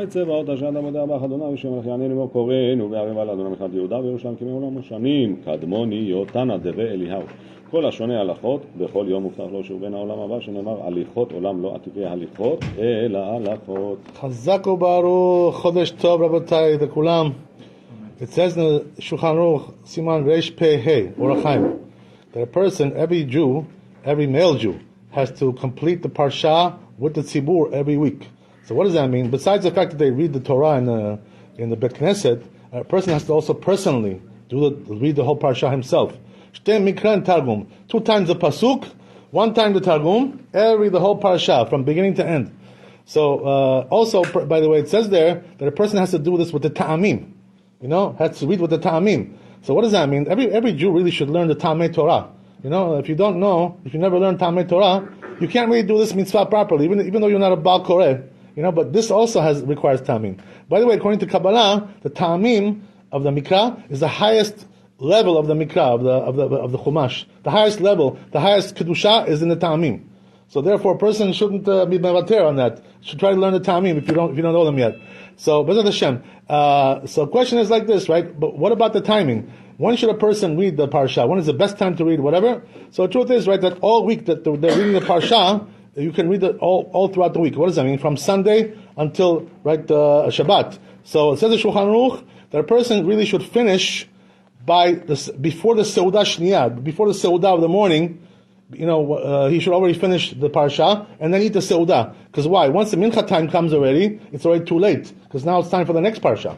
צבאות אשרת עמודי אבך אדוני ושם מלך יעננו בו קוראנו בערב על אדוני מלכת יהודה וירושלים כמעולם מושנים קדמוניות תנא דבי אליהו כל השונה הלכות בכל יום מובטח לו שהוא בין העולם הבא שנאמר הליכות עולם לא עתיקי הליכות אלא הלכות. חזק וברוך, חודש טוב רבותיי לכולם. It says in the Shulchan Aruch Siman Reish Pei Hey Orach Chaim that a person, every Jew, every male Jew, has to complete the parsha with the tzibur every week. So what does that mean? Besides the fact that they read the Torah in the Bet Knesset, a person has to also personally read the whole parsha himself. Shtei Mikra and Targum, 2 times the pasuk, 1 time the Targum, the whole parsha from beginning to end. So also, by the way, it says there that a person has to do this with the ta'amim. Has to read with the ta'amim. So what does that mean? Every Jew really should learn the Ta'amei Torah. If you don't know, if you never learned Ta'amei Torah, you can't really do this mitzvah properly, even though you're not a Baal Koreh. But this also requires ta'amim. By the way, according to Kabbalah, the ta'amim of the Mikra is the highest level of the Mikra, of the Chumash. The highest level, the highest Kedusha is in the ta'amim. So therefore, a person shouldn't be mevater on that. Should try to learn the ta'amim if you don't know them yet. So, B'ezrat Hashem. So the question is like this, right? But what about the timing? When should a person read the parsha? When is the best time to read whatever? So the truth is, right, that all week that they're reading the parsha, you can read it all throughout the week. What does that mean? From Sunday until Shabbat. So it says in Shulchan Aruch that a person really should finish before the Seudah Shniyah, before the Seudah of the morning. He should already finish the parsha and then eat the Seudah. Because why? Once the mincha time comes already, it's already too late. Because now it's time for the next parsha.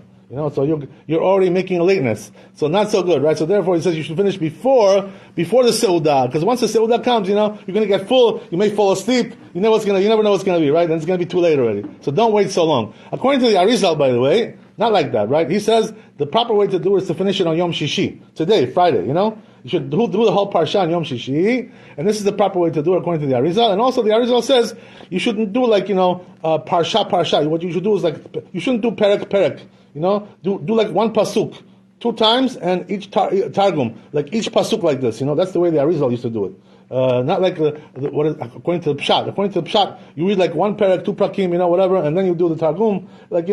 So you're already making a lateness. So not so good, right? So therefore, he says you should finish before the Seudah. Because once the Seudah comes, you're going to get full. You may fall asleep. You never know what's going to be, right? Then it's going to be too late already. So don't wait so long. According to the Arizal, by the way, not like that, right? He says the proper way to do it is to finish it on Yom Shishi. Today, Friday, You should do the whole parsha on Yom Shishi. And this is the proper way to do it according to the Arizal. And also the Arizal says you shouldn't do like, parsha. What you should do is you shouldn't do perek. Do like 1 pasuk 2 times and each targum, like each pasuk like this. That's the way the Arizal used to do it. Not like according to the pshat. According to the pshat, you read like 1 perek, 2 prakim, whatever, and then you do the targum like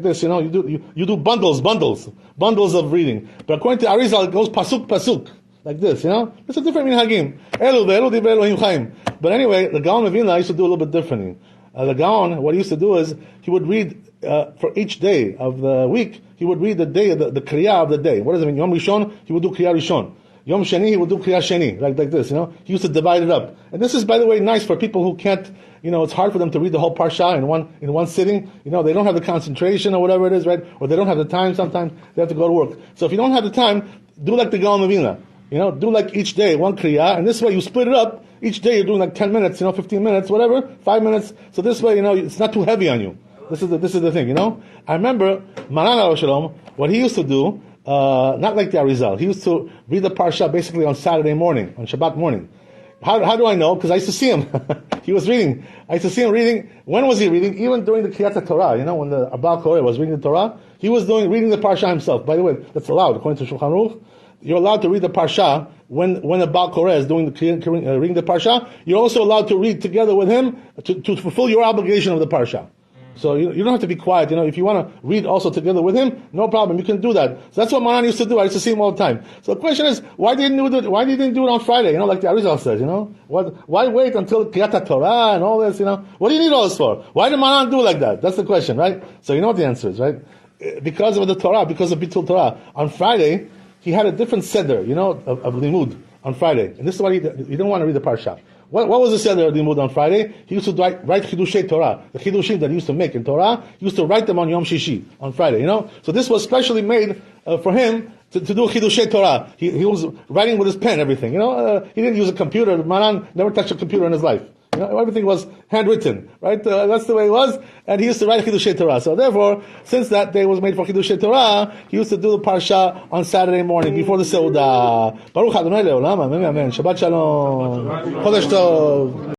this. You do bundles of reading. But according to Arizal, it goes pasuk like this. It's a different minhagim. Elu divrei Elohim chaim. But anyway, the Gaon of Vilna used to do a little bit differently. The Gaon, what he used to do is he would read for each day of the week. He would read the day, the kriyah of the day. What does it mean? Yom Rishon, he would do kriyah Rishon. Yom Sheni, he would do kriyah Sheni, like this. He used to divide it up. And this is, by the way, nice for people who can't. It's hard for them to read the whole parsha in one sitting. They don't have the concentration or whatever it is, right? Or they don't have the time. Sometimes they have to go to work. So if you don't have the time, do like the Gaon of Vilna. Do like each day 1 kriyah, and this way you split it up. Each day you're doing like 10 minutes, 15 minutes, whatever, 5 minutes. So this way, it's not too heavy on you. This is the thing, I remember Maran Alav Shalom, what he used to do, not like the Arizal. He used to read the parsha basically on Saturday morning, on Shabbat morning. How do I know? Because I used to see him. He was reading. I used to see him reading. When was he reading? Even during the Kriyat Torah, when the Baal Koreh was reading the Torah, he was reading the parsha himself. By the way, that's allowed according to Shulchan Aruch. You're allowed to read the parsha when the Baal Koreh is doing reading the parsha. You're also allowed to read together with him to fulfill your obligation of the parsha. So you don't have to be quiet. If you want to read also together with him, no problem. You can do that. So that's what Maran used to do. I used to see him all the time. So the question is, why didn't you do it on Friday? Like the Arizal says. Why wait until Kriyat Torah and all this? What do you need all this for? Why did Maran do it like that? That's the question, right? So you know what the answer is, right? Because of the Torah, because of Bitul Torah. On Friday, he had a different seder, of limud on Friday. And this is why he didn't want to read the parsha. What was the seder of limud on Friday? He used to write chidushei Torah. The chidushim that he used to make in Torah, he used to write them on Yom Shishi, on Friday, So this was specially made for him to do chidushei Torah. He was writing with his pen, everything, He didn't use a computer. Maran never touched a computer in his life. Everything was handwritten, right? That's the way it was. And he used to write Chidushei Torah. So therefore, since that day was made for Chidushei Torah, he used to do the parsha on Saturday morning before the Seudah. Baruch Adonai Le'olam. Amen. Shabbat Shalom. Chodesh Tov.